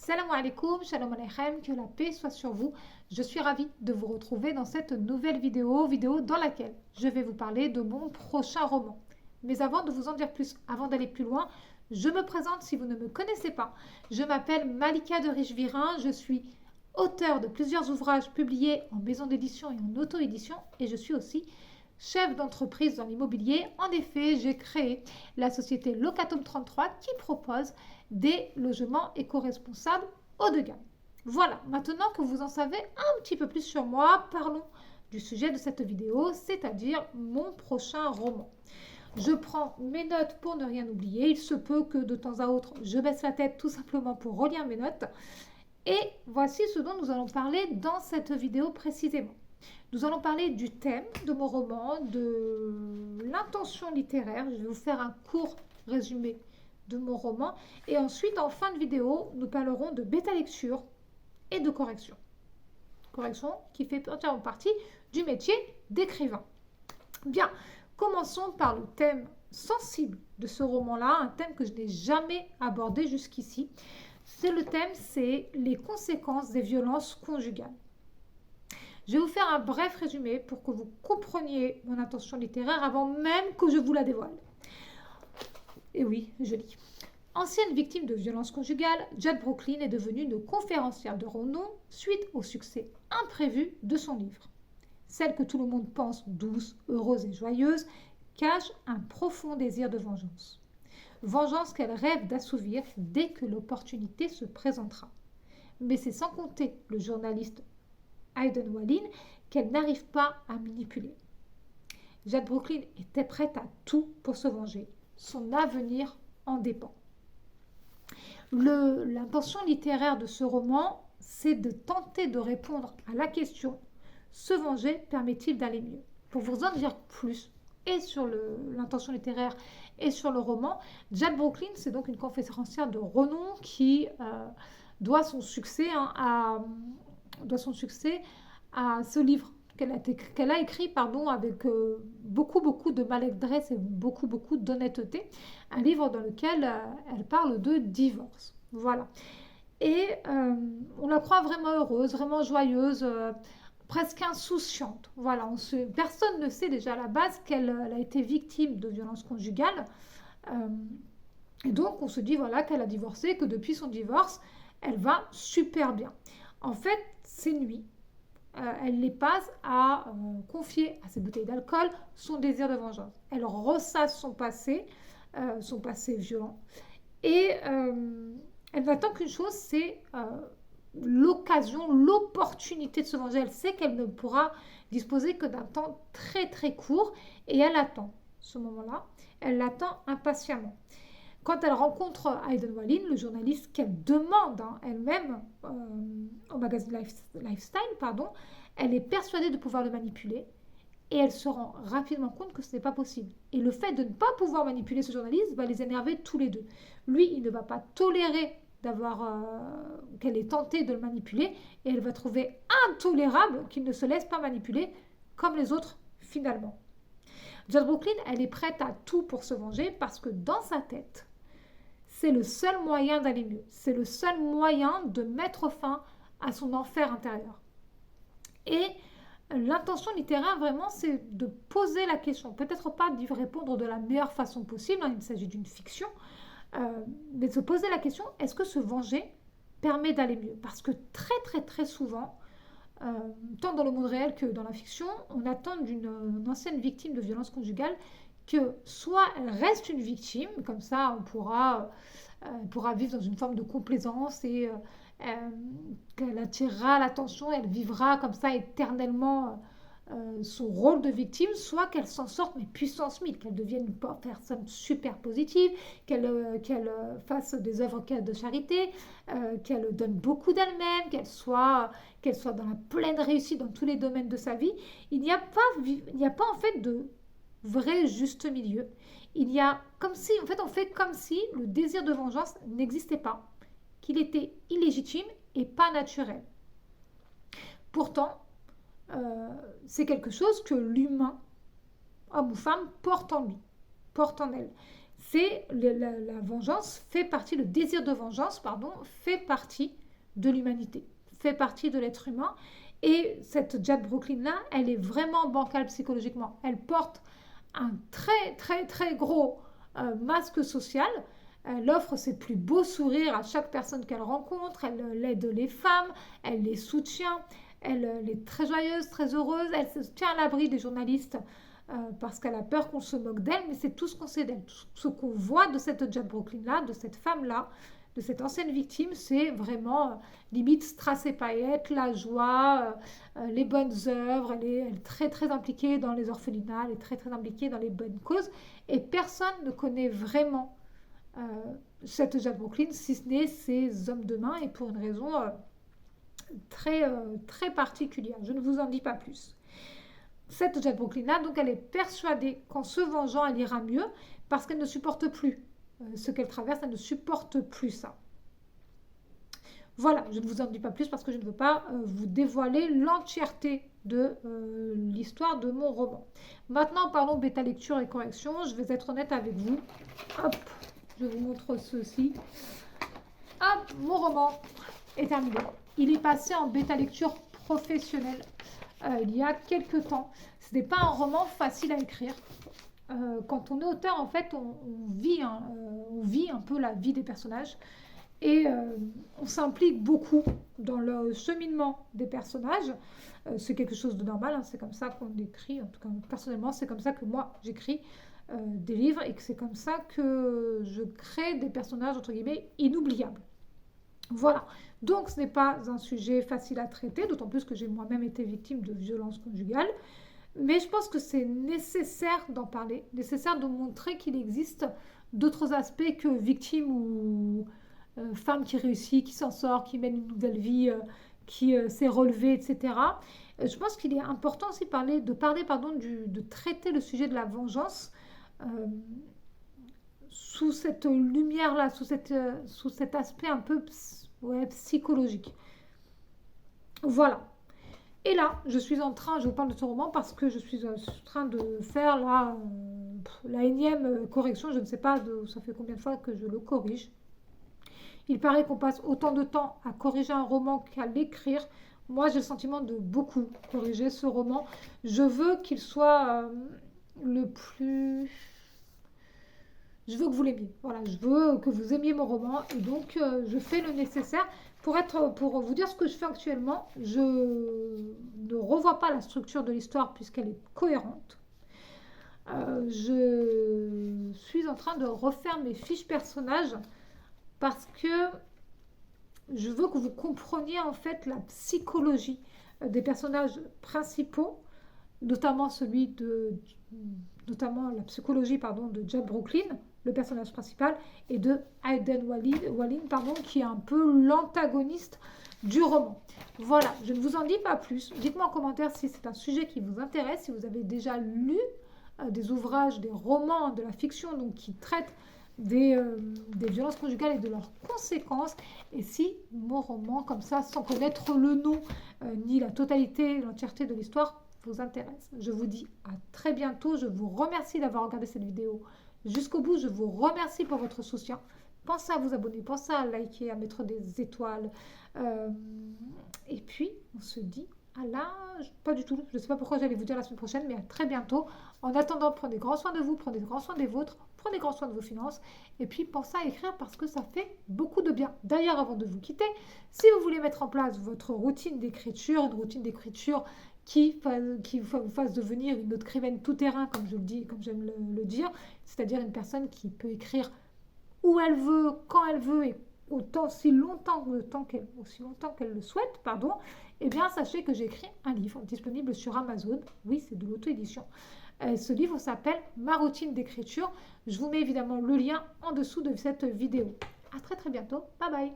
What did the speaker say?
Salam alaikum, shalom aleichem, que la paix soit sur vous. Je suis ravie de vous retrouver dans cette nouvelle vidéo dans laquelle je vais vous parler de mon prochain roman. Mais avant de vous en dire plus, avant d'aller plus loin, je me présente si vous ne me connaissez pas. Je m'appelle Malika de Richvirin, je suis auteure de plusieurs ouvrages publiés en maison d'édition et en auto-édition et je suis aussi chef d'entreprise dans l'immobilier. En effet, j'ai créé la société Locatum 33 qui propose des logements éco-responsables haut de gamme. Voilà, maintenant que vous en savez un petit peu plus sur moi, parlons du sujet de cette vidéo, c'est-à-dire mon prochain roman. Je prends mes notes pour ne rien oublier. Il se peut que de temps à autre, je baisse la tête tout simplement pour relire mes notes. Et voici ce dont nous allons parler dans cette vidéo précisément. Nous allons parler du thème de mon roman, de l'intention littéraire. Je vais vous faire un court résumé de mon roman. Et ensuite, en fin de vidéo, nous parlerons de bêta lecture et de correction. Correction qui fait entièrement partie du métier d'écrivain. Bien, commençons par le thème sensible de ce roman-là, un thème que je n'ai jamais abordé jusqu'ici. C'est les conséquences des violences conjugales. Je vais vous faire un bref résumé pour que vous compreniez mon intention littéraire avant même que je vous la dévoile. Et oui, je lis. Ancienne victime de violences conjugales, Jade Brooklyn est devenue une conférencière de renom suite au succès imprévu de son livre. Celle que tout le monde pense douce, heureuse et joyeuse cache un profond désir de vengeance. Vengeance qu'elle rêve d'assouvir dès que l'opportunité se présentera. Mais c'est sans compter le journaliste Aidan Walin qu'elle n'arrive pas à manipuler. Jade Brooklyn était prête à tout pour se venger. Son avenir en dépend. L'intention littéraire de ce roman, c'est de tenter de répondre à la question « Se venger permet-il d'aller mieux ?» Pour vous en dire plus, et sur l'intention littéraire et sur le roman, Jade Brooklyn, c'est donc une conférencière de renom qui doit son succès à ce livre qu'elle a écrit avec beaucoup de maladresse et beaucoup d'honnêteté. Un livre dans lequel elle parle de divorce. Voilà. Et on la croit vraiment heureuse, vraiment joyeuse, presque insouciante. Voilà. Personne ne sait déjà à la base qu'elle a été victime de violences conjugales. Et donc, on se dit voilà, qu'elle a divorcé, que depuis son divorce, elle va super bien. En fait, ces nuits, elle les passe à confier à ses bouteilles d'alcool son désir de vengeance. Elle ressasse son passé violent. Et elle n'attend qu'une chose, c'est l'occasion, l'opportunité de se venger. Elle sait qu'elle ne pourra disposer que d'un temps très très court et elle attend ce moment-là. Elle l'attend impatiemment. Quand elle rencontre Aidan Walin, le journaliste qu'elle demande elle-même au magazine Lifestyle, elle est persuadée de pouvoir le manipuler et elle se rend rapidement compte que ce n'est pas possible. Et le fait de ne pas pouvoir manipuler ce journaliste va les énerver tous les deux. Lui, il ne va pas tolérer qu'elle ait tenté de le manipuler et elle va trouver intolérable qu'il ne se laisse pas manipuler comme les autres finalement. Jade Brooklyn, elle est prête à tout pour se venger parce que dans sa tête, c'est le seul moyen d'aller mieux. C'est le seul moyen de mettre fin à son enfer intérieur. Et l'intention littéraire, vraiment, c'est de poser la question. Peut-être pas d'y répondre de la meilleure façon possible, il s'agit d'une fiction, mais de se poser la question, est-ce que se venger permet d'aller mieux? Parce que très souvent, tant dans le monde réel que dans la fiction, on attend d'une ancienne victime de violence conjugale que soit elle reste une victime, comme ça on pourra vivre dans une forme de complaisance et qu'elle attirera l'attention, elle vivra comme ça éternellement son rôle de victime, soit qu'elle s'en sorte mais puissance 1000, qu'elle devienne une personne super positive, qu'elle fasse des œuvres de charité, qu'elle donne beaucoup d'elle-même, qu'elle soit dans la pleine réussite dans tous les domaines de sa vie. Il n'y a pas en fait de vrai juste milieu. On fait comme si le désir de vengeance n'existait pas, qu'il était illégitime et pas naturel. Pourtant, c'est quelque chose que l'humain, homme ou femme, porte en lui, porte en elle. la vengeance fait partie, le désir de vengeance, pardon, fait partie de l'humanité, fait partie de l'être humain. Et cette Jade Brooklyn-là, elle est vraiment bancale psychologiquement. Elle porte un très, très, très gros masque social. Elle offre ses plus beaux sourires à chaque personne qu'elle rencontre. Elle aide les femmes, elle les soutient. Elle est très joyeuse, très heureuse. Elle se tient à l'abri des journalistes parce qu'elle a peur qu'on se moque d'elle, mais c'est tout ce qu'on sait d'elle. Tout ce qu'on voit de cette Jade Brooklyn-là, de cette femme-là, de cette ancienne victime, c'est vraiment limite strass et paillettes, la joie, les bonnes œuvres. Elle est très très impliquée dans les orphelinats, elle est très très impliquée dans les bonnes causes. Et personne ne connaît vraiment cette Jade Brooklyn, si ce n'est ses hommes de main, et pour une raison très particulière. Je ne vous en dis pas plus. Cette Jade Brooklyn-là, donc elle est persuadée qu'en se vengeant, elle ira mieux parce qu'elle ne supporte plus ce qu'elle traverse, elle ne supporte plus ça. Voilà, je ne vous en dis pas plus parce que je ne veux pas vous dévoiler l'entièreté de l'histoire de mon roman. Maintenant, parlons bêta lecture et correction. Je vais être honnête avec vous. Hop, je vous montre ceci. Hop, mon roman est terminé. Il est passé en bêta lecture professionnelle il y a quelques temps. Ce n'est pas un roman facile à écrire. Quand on est auteur, en fait, on vit un peu la vie des personnages et on s'implique beaucoup dans le cheminement des personnages. C'est quelque chose de normal, hein, c'est comme ça qu'on écrit. En tout cas, personnellement, c'est comme ça que moi, j'écris des livres et que c'est comme ça que je crée des personnages, entre guillemets, inoubliables. Voilà, donc ce n'est pas un sujet facile à traiter, d'autant plus que j'ai moi-même été victime de violences conjugales. Mais je pense que c'est nécessaire d'en parler, nécessaire de montrer qu'il existe d'autres aspects que victime ou femme qui réussit, qui s'en sort, qui mène une nouvelle vie, qui s'est relevée, etc. Je pense qu'il est important aussi de traiter le sujet de la vengeance sous cette lumière-là, sous cet aspect un peu psychologique. Voilà. Et là, je vous parle de ce roman parce que je suis en train de faire la énième correction. Je ne sais pas, ça fait combien de fois que je le corrige. Il paraît qu'on passe autant de temps à corriger un roman qu'à l'écrire. Moi, j'ai le sentiment de beaucoup corriger ce roman. Je veux qu'il soit le plus... Je veux que vous l'aimiez. Voilà, je veux que vous aimiez mon roman. Et donc, je fais le nécessaire. Pour vous dire ce que je fais actuellement, je ne revois pas la structure de l'histoire puisqu'elle est cohérente. Je suis en train de refaire mes fiches personnages parce que je veux que vous compreniez en fait la psychologie des personnages principaux, notamment la psychologie de Jade Brooklyn, le personnage principal, et de Aiden Walin, qui est un peu l'antagoniste du roman. Voilà, je ne vous en dis pas plus. Dites-moi en commentaire si c'est un sujet qui vous intéresse, si vous avez déjà lu des ouvrages, des romans, de la fiction donc, qui traitent des violences conjugales et de leurs conséquences, et si mon roman, comme ça, sans connaître le nom, ni la totalité, l'entièreté de l'histoire, vous intéresse. Je vous dis à très bientôt. Je vous remercie d'avoir regardé cette vidéo jusqu'au bout. Je vous remercie pour votre soutien. Pensez à vous abonner, pensez à liker, à mettre des étoiles. Et puis, on se dit pas du tout. Je ne sais pas pourquoi j'allais vous dire la semaine prochaine, mais à très bientôt. En attendant, prenez grand soin de vous, prenez grand soin des vôtres, prenez grand soin de vos finances. Et puis, pensez à écrire parce que ça fait beaucoup de bien. D'ailleurs, avant de vous quitter, si vous voulez mettre en place votre routine d'écriture, une routine d'écriture qui vous fasse devenir une écrivaine tout-terrain, comme j'aime le dire, c'est-à-dire une personne qui peut écrire où elle veut, quand elle veut, et aussi longtemps qu'elle le souhaite, eh bien, sachez que j'ai écrit un livre disponible sur Amazon. Oui, c'est de l'auto-édition. Ce livre s'appelle « Ma routine d'écriture ». Je vous mets évidemment le lien en dessous de cette vidéo. À très très bientôt. Bye bye.